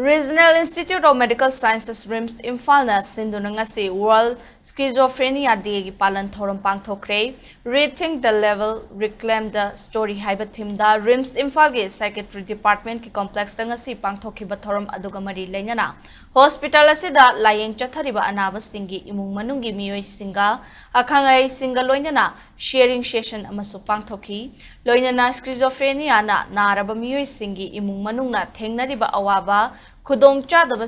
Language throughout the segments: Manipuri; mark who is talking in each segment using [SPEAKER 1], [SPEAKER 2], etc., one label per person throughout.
[SPEAKER 1] Regional Institute of Medical Sciences RIMS Imphal na sinduna ngasi World Schizophrenia Day gi palan thorom pangthokre Rethink the Level Reclaim the Story haiba theme da RIMS Imphal gi Psychiatry Department ki complex da ngasi pangthokhiba thorom aduga mari leinana hospital asida layeng chathariba anaba singi imung manungi miyoi singa akhangai singa loinana sharing session amasu pangthokhi loinana schizophrenia na naraba miyoi singi imung manungna thengnariba awaba khudongchadaba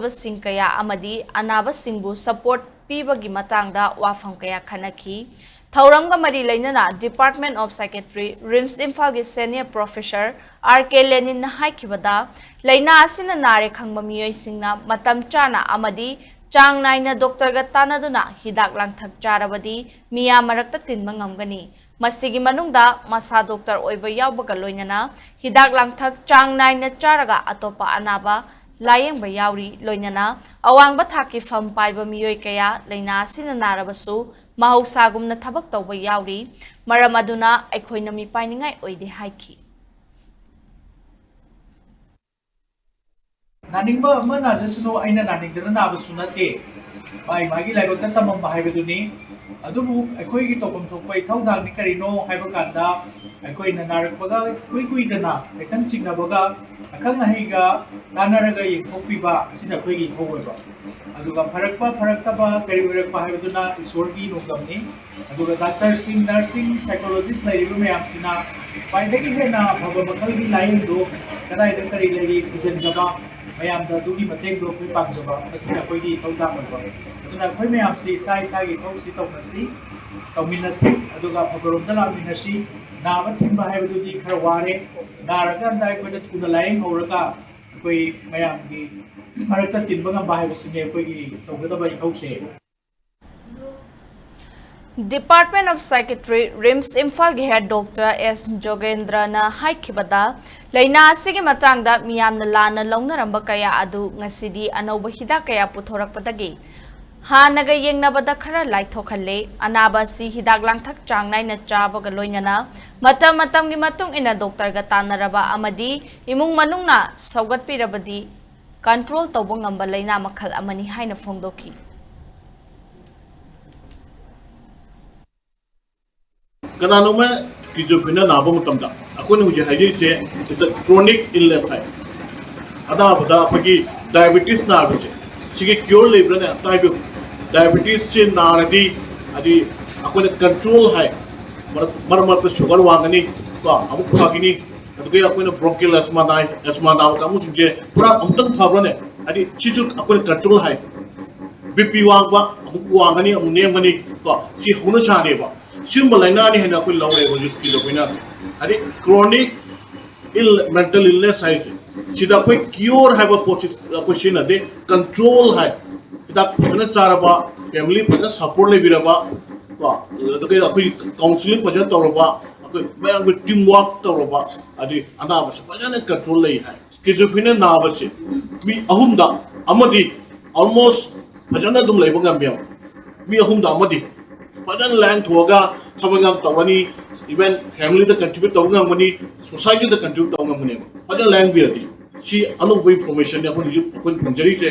[SPEAKER 1] sing kaya amadi anaba singbu support pibagi matangda wafam kaya khanaki thauramga mari leinana Department of Psychiatry RIMS Imphal gi Senior Professor RK Lenin na haikibada leina asina nare khangba miyoi singna matam chana amadi chang naina doctor ga tanaduna hidak langthak charabadi miya marakta tinba ngamgani masigi manungda masa doctor oiba yawbaga loinana hidak langthak chang naina charaga atopa anaba layeng ba yauri loinana awangba thaki fam paiba miyoi kaya leina asina narabasu mahausagumna thabak tawba yauri maram aduna aikhoina mipainingai oide haiki
[SPEAKER 2] Naningba amana jasno aina naningdana nabasu nate bai magi laibo tamam haibaduni adubu aikoi gi topam thokpai thongdang ni karino haiba kanda aikoi na narakbaga kui dana ekan chingna baga akhang ahiga nanaraga yengthokpiba asina koi gi thogoiba aduga pharakpa kari oirakpa haibaduna isorgi nongdamni aduga doctor sing nursing psychologist laibu mayam sina bai dagi hena phaba makhal gi lain do kadai da kari lagi khijan jaba mayam da dugi mateng do koi pamjaba asina koi gi thongdang ba aduna koi mayam si sai gi thosi tawnasi tawminasi aduga phabarom da laminasi naba thimba haibadudi khar ware naraga dai koi da thuna laing horaga koi mayam gi marakta tinba ngam haibasine koi gi tawgada bai those
[SPEAKER 1] Department of Psychiatry RIMS Imphal gi head Dr. S. Jogendra na haikibada leina asigi matangda miyamna lana launaramba kaya adu ngasidi anauba hidak kaya puthorakpadagi hanaga yengnabada khara laithokhalle anaba si hidak langthak changnai na chabaga loinana matam gi matung ina doctor ga tanaraba amadi imung manungna saugatpirabadi control tawba ngamba leina makhal amani haina phongdoki
[SPEAKER 3] Kananuma schizophrenia naba mutamda akone huje haje se is a chronic illness hai ada bada apagi diabetes na base sige cure lebra na taibu diabetes se naradi adi akone control hai mar sugar wangani ka amu khagini aduge akone bronchial asthma na kamu je pura amtang phabra ne adi chichu akone control hai bp wangwa amu wangani amu nemani ka si huna chane ba Simba laina ni hena koi laure ko schizophrenia adi chronic mental illness hai se sida koi cure hai ba question ade control hai ida phana saraba family phana support le biraba ko ade koi counseling phana toraba koi mayang ko teamwork toraba adi ana ba phana control le hai schizophrenia na ba se mi ahumda amadi almost phana dum leiba ngam mi ahumda amadi Padan lang thuaga thabangam tawani even family the contribute tawanga mani society the contribute tawanga mani padan lang bi ati si anu information ya ko ni ko injury se